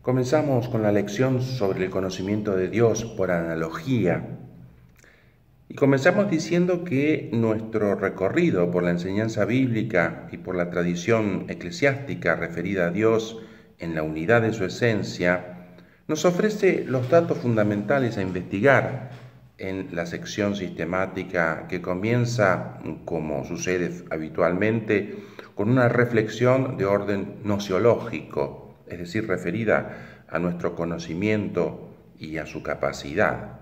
Comenzamos con la lección sobre el conocimiento de Dios por analogía. Y comenzamos diciendo que nuestro recorrido por la enseñanza bíblica y por la tradición eclesiástica referida a Dios en la unidad de su esencia nos ofrece los datos fundamentales a investigar en la sección sistemática que comienza, como sucede habitualmente, con una reflexión de orden gnosiológico, es decir, referida a nuestro conocimiento y a su capacidad.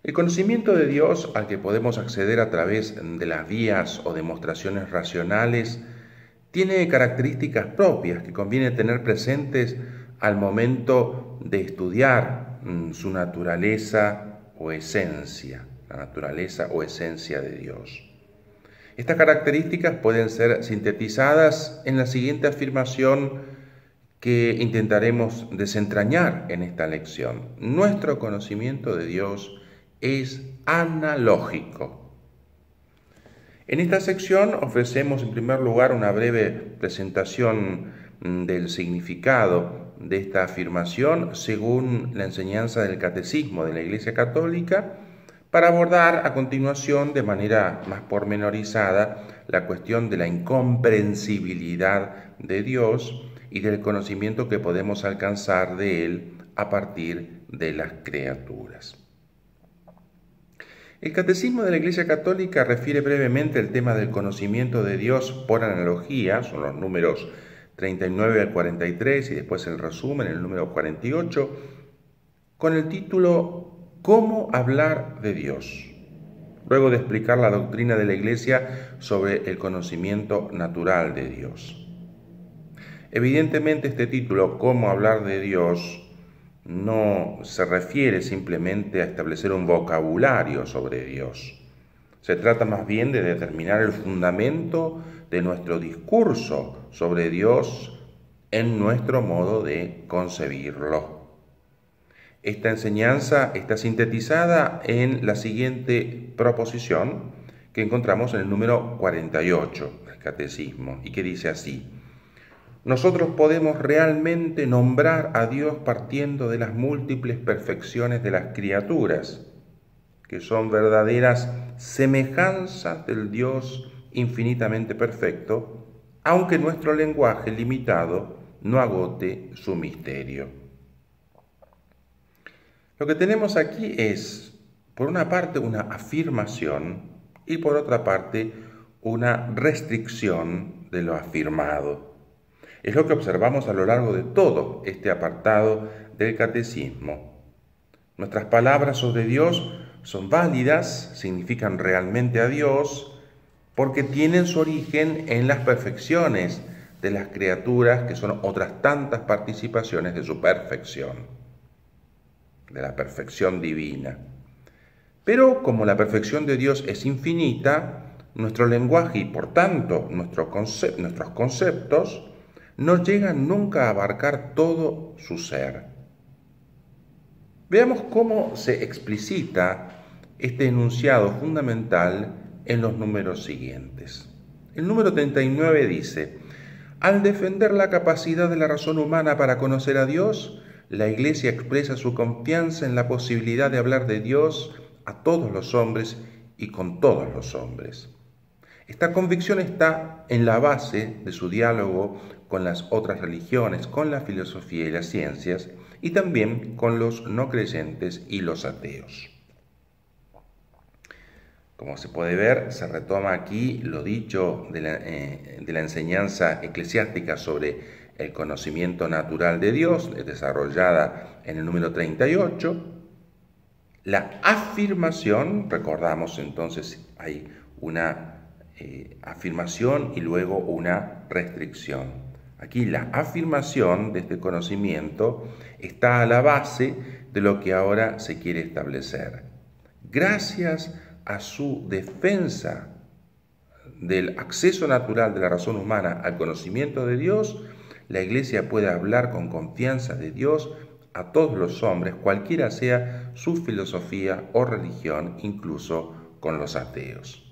El conocimiento de Dios al que podemos acceder a través de las vías o demostraciones racionales tiene características propias que conviene tener presentes al momento de estudiar su naturaleza o esencia, la naturaleza o esencia de Dios. Estas características pueden ser sintetizadas en la siguiente afirmación que intentaremos desentrañar en esta lección. Nuestro conocimiento de Dios es analógico. En esta sección ofrecemos en primer lugar una breve presentación del significado de esta afirmación según la enseñanza del Catecismo de la Iglesia Católica, para abordar a continuación de manera más pormenorizada la cuestión de la incomprensibilidad de Dios y del conocimiento que podemos alcanzar de Él a partir de las criaturas. El Catecismo de la Iglesia Católica refiere brevemente el tema del conocimiento de Dios por analogía, son los números 39 al 43 y después el resumen, el número 48, con el título ¿Cómo hablar de Dios?, luego de explicar la doctrina de la Iglesia sobre el conocimiento natural de Dios. Evidentemente este título, ¿Cómo hablar de Dios?, no se refiere simplemente a establecer un vocabulario sobre Dios. Se trata más bien de determinar el fundamento de nuestro discurso sobre Dios en nuestro modo de concebirlo. Esta enseñanza está sintetizada en la siguiente proposición que encontramos en el número 48 del Catecismo y que dice así: nosotros podemos realmente nombrar a Dios partiendo de las múltiples perfecciones de las criaturas, que son verdaderas semejanzas del Dios infinitamente perfecto, aunque nuestro lenguaje limitado no agote su misterio. Lo que tenemos aquí es, por una parte, una afirmación y por otra parte, una restricción de lo afirmado. Es lo que observamos a lo largo de todo este apartado del Catecismo. Nuestras palabras sobre Dios son válidas, significan realmente a Dios, porque tienen su origen en las perfecciones de las criaturas, que son otras tantas participaciones de su perfección, de la perfección divina. Pero como la perfección de Dios es infinita, nuestro lenguaje y por tanto nuestros conceptos no llegan nunca a abarcar todo su ser. Veamos cómo se explicita este enunciado fundamental en los números siguientes. El número 39 dice: al defender la capacidad de la razón humana para conocer a Dios, la Iglesia expresa su confianza en la posibilidad de hablar de Dios a todos los hombres y con todos los hombres. Esta convicción está en la base de su diálogo con las otras religiones, con la filosofía y las ciencias, y también con los no creyentes y los ateos. Como se puede ver, se retoma aquí lo dicho de la enseñanza eclesiástica sobre el conocimiento natural de Dios, desarrollada en el número 38. La afirmación, recordamos entonces, hay una afirmación y luego una restricción. Aquí la afirmación de este conocimiento está a la base de lo que ahora se quiere establecer. Gracias a su defensa del acceso natural de la razón humana al conocimiento de Dios, la Iglesia puede hablar con confianza de Dios a todos los hombres, cualquiera sea su filosofía o religión, incluso con los ateos.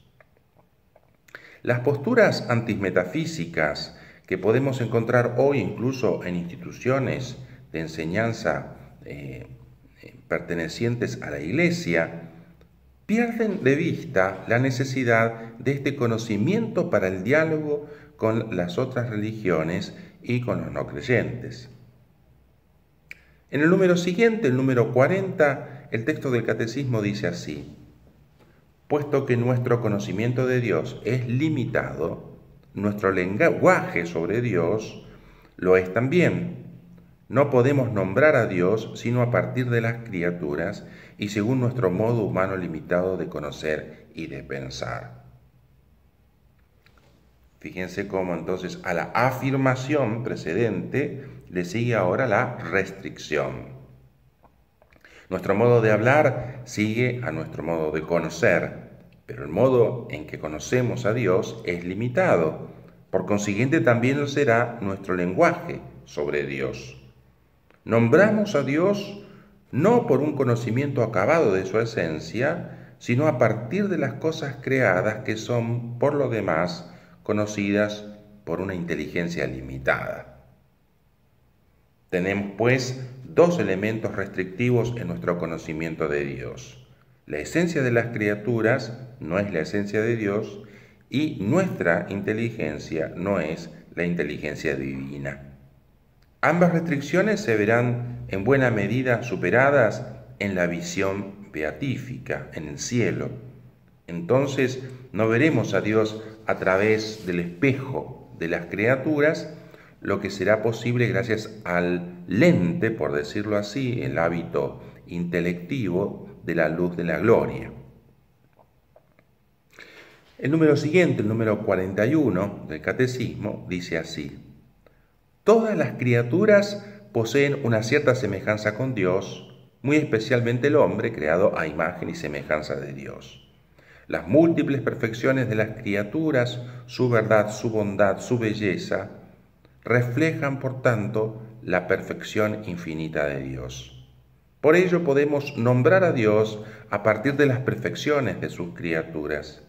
Las posturas antimetafísicas que podemos encontrar hoy incluso en instituciones de enseñanza pertenecientes a la Iglesia, pierden de vista la necesidad de este conocimiento para el diálogo con las otras religiones y con los no creyentes. En el número siguiente, el número 40, el texto del Catecismo dice así: puesto que nuestro conocimiento de Dios es limitado, nuestro lenguaje sobre Dios lo es también. No podemos nombrar a Dios sino a partir de las criaturas y según nuestro modo humano limitado de conocer y de pensar. Fíjense cómo entonces a la afirmación precedente le sigue ahora la restricción. Nuestro modo de hablar sigue a nuestro modo de conocer, pero el modo en que conocemos a Dios es limitado. Por consiguiente, también lo será nuestro lenguaje sobre Dios. Nombramos a Dios no por un conocimiento acabado de su esencia, sino a partir de las cosas creadas que son, por lo demás, conocidas por una inteligencia limitada. Tenemos, pues, dos elementos restrictivos en nuestro conocimiento de Dios. La esencia de las criaturas no es la esencia de Dios y nuestra inteligencia no es la inteligencia divina. Ambas restricciones se verán en buena medida superadas en la visión beatífica, en el cielo. Entonces no veremos a Dios a través del espejo de las criaturas, lo que será posible gracias al lente, por decirlo así, el hábito intelectivo de la luz de la gloria. El número siguiente, el número 41 del Catecismo, dice así: todas las criaturas poseen una cierta semejanza con Dios, muy especialmente el hombre creado a imagen y semejanza de Dios. Las múltiples perfecciones de las criaturas, su verdad, su bondad, su belleza, reflejan, por tanto, la perfección infinita de Dios. Por ello podemos nombrar a Dios a partir de las perfecciones de sus criaturas,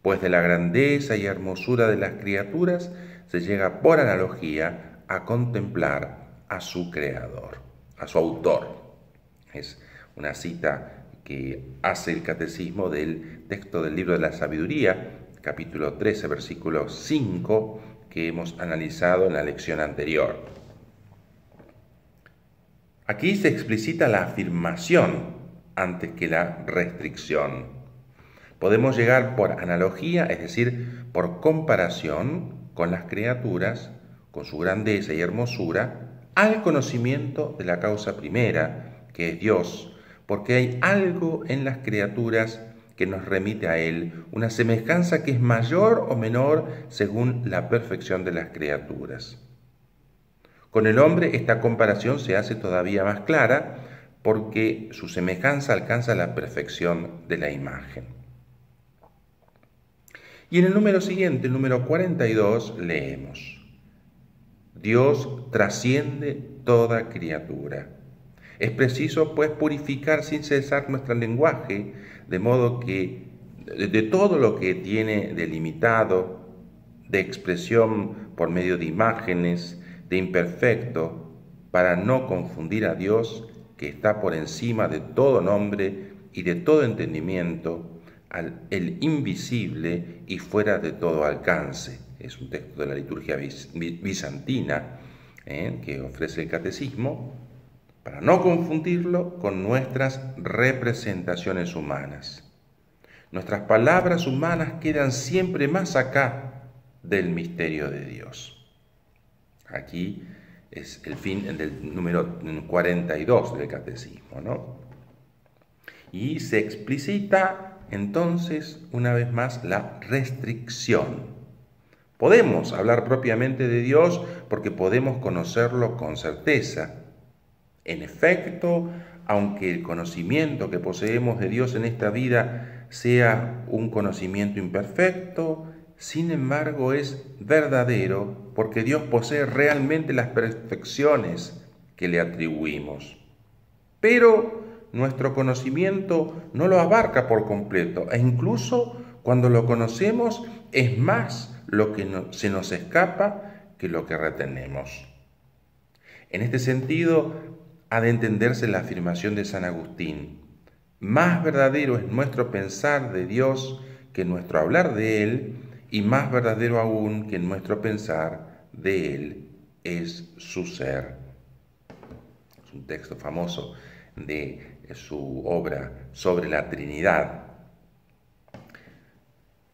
pues de la grandeza y hermosura de las criaturas se llega por analogía a contemplar a su creador, a su autor. Es una cita que hace el Catecismo del texto del libro de la Sabiduría, capítulo 13, versículo 5, que hemos analizado en la lección anterior. Aquí se explicita la afirmación antes que la restricción. Podemos llegar por analogía, es decir, por comparación con las criaturas, con su grandeza y hermosura, al conocimiento de la causa primera, que es Dios, porque hay algo en las criaturas que nos remite a Él, una semejanza que es mayor o menor según la perfección de las criaturas. Con el hombre esta comparación se hace todavía más clara, porque su semejanza alcanza la perfección de la imagen. Y en el número siguiente, el número 42, leemos: Dios trasciende toda criatura. Es preciso, pues, purificar sin cesar nuestro lenguaje, de modo que de todo lo que tiene delimitado, de expresión por medio de imágenes, de imperfecto, para no confundir a Dios, que está por encima de todo nombre y de todo entendimiento, el invisible y fuera de todo alcance. Es un texto de la liturgia bizantina que ofrece el Catecismo, para no confundirlo con nuestras representaciones humanas. Nuestras palabras humanas quedan siempre más acá del misterio de Dios. Aquí es el fin del número 42 del Catecismo, ¿no? Y se explicita entonces una vez más la restricción. Podemos hablar propiamente de Dios porque podemos conocerlo con certeza. En efecto, aunque el conocimiento que poseemos de Dios en esta vida sea un conocimiento imperfecto, sin embargo es verdadero porque Dios posee realmente las perfecciones que le atribuimos. Pero nuestro conocimiento no lo abarca por completo e incluso cuando lo conocemos es más lo que se nos escapa que lo que retenemos. En este sentido, ha de entenderse la afirmación de San Agustín: más verdadero es nuestro pensar de Dios que nuestro hablar de Él, y más verdadero aún que nuestro pensar de Él es su ser. Es un texto famoso de su obra sobre la Trinidad.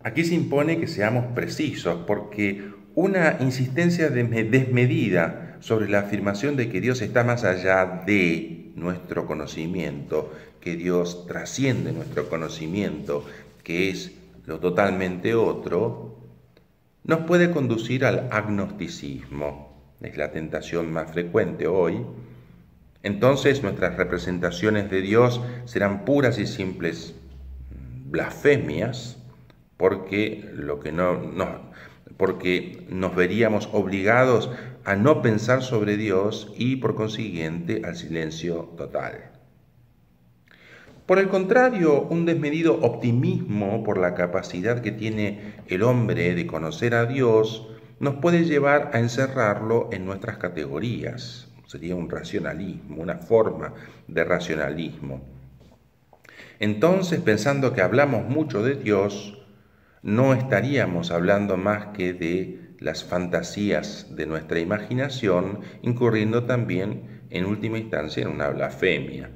Aquí se impone que seamos precisos, porque una insistencia desmedida sobre la afirmación de que Dios está más allá de nuestro conocimiento, que Dios trasciende nuestro conocimiento, que es lo totalmente otro, nos puede conducir al agnosticismo. Es la tentación más frecuente hoy. Entonces nuestras representaciones de Dios serán puras y simples blasfemias, porque nos veríamos obligados a no pensar sobre Dios y por consiguiente al silencio total. Por el contrario, un desmedido optimismo por la capacidad que tiene el hombre de conocer a Dios nos puede llevar a encerrarlo en nuestras categorías. Sería un racionalismo, una forma de racionalismo. Entonces, pensando que hablamos mucho de Dios, no estaríamos hablando más que de las fantasías de nuestra imaginación, incurriendo también, en última instancia, en una blasfemia.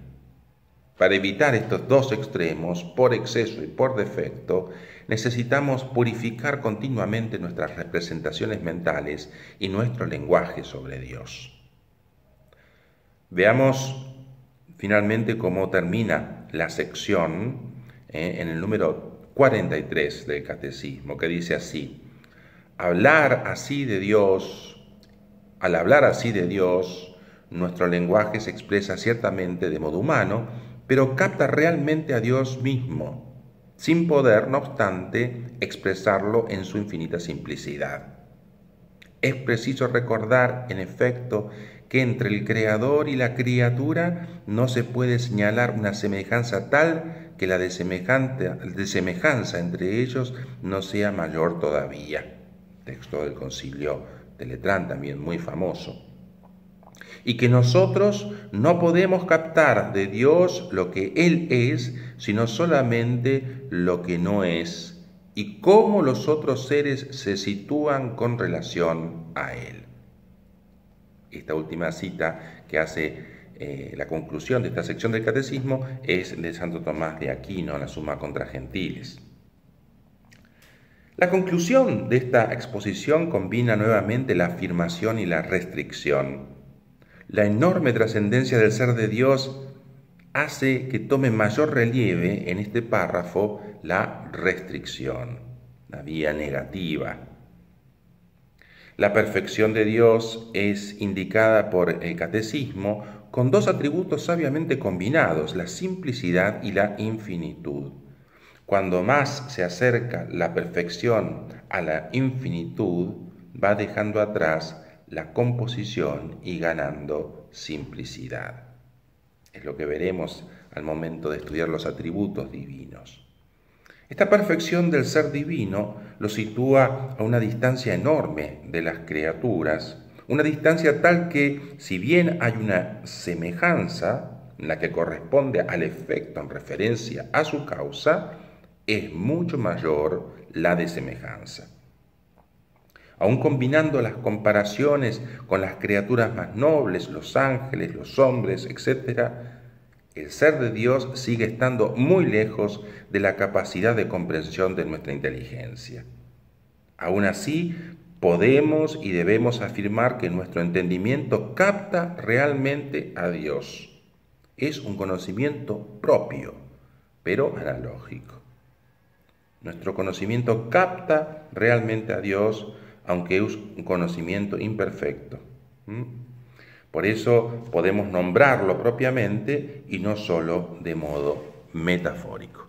Para evitar estos dos extremos, por exceso y por defecto, necesitamos purificar continuamente nuestras representaciones mentales y nuestro lenguaje sobre Dios. Veamos finalmente cómo termina la sección en el número 43 del Catecismo, que dice así: al hablar así de Dios, nuestro lenguaje se expresa ciertamente de modo humano, pero capta realmente a Dios mismo, sin poder, no obstante, expresarlo en su infinita simplicidad. Es preciso recordar, en efecto, que entre el Creador y la criatura no se puede señalar una semejanza tal que la desemejanza entre ellos no sea mayor todavía. Texto del Concilio de Letrán, también muy famoso. Y que nosotros no podemos captar de Dios lo que Él es, sino solamente lo que no es, y cómo los otros seres se sitúan con relación a Él. Esta última cita que hace la conclusión de esta sección del Catecismo es de Santo Tomás de Aquino, la Summa contra Gentiles. La conclusión de esta exposición combina nuevamente la afirmación y la restricción. La enorme trascendencia del ser de Dios hace que tome mayor relieve en este párrafo la restricción, la vía negativa. La perfección de Dios es indicada por el Catecismo con dos atributos sabiamente combinados, la simplicidad y la infinitud. Cuando más se acerca la perfección a la infinitud, va dejando atrás la composición y ganando simplicidad. Es lo que veremos al momento de estudiar los atributos divinos. Esta perfección del ser divino lo sitúa a una distancia enorme de las criaturas, una distancia tal que, si bien hay una semejanza en la que corresponde al efecto en referencia a su causa, es mucho mayor la desemejanza. Aún combinando las comparaciones con las criaturas más nobles, los ángeles, los hombres, etc., el ser de Dios sigue estando muy lejos de la capacidad de comprensión de nuestra inteligencia. Aún así, podemos y debemos afirmar que nuestro entendimiento capta realmente a Dios. Es un conocimiento propio, pero analógico. Nuestro conocimiento capta realmente a Dios, aunque es un conocimiento imperfecto. Por eso podemos nombrarlo propiamente y no solo de modo metafórico.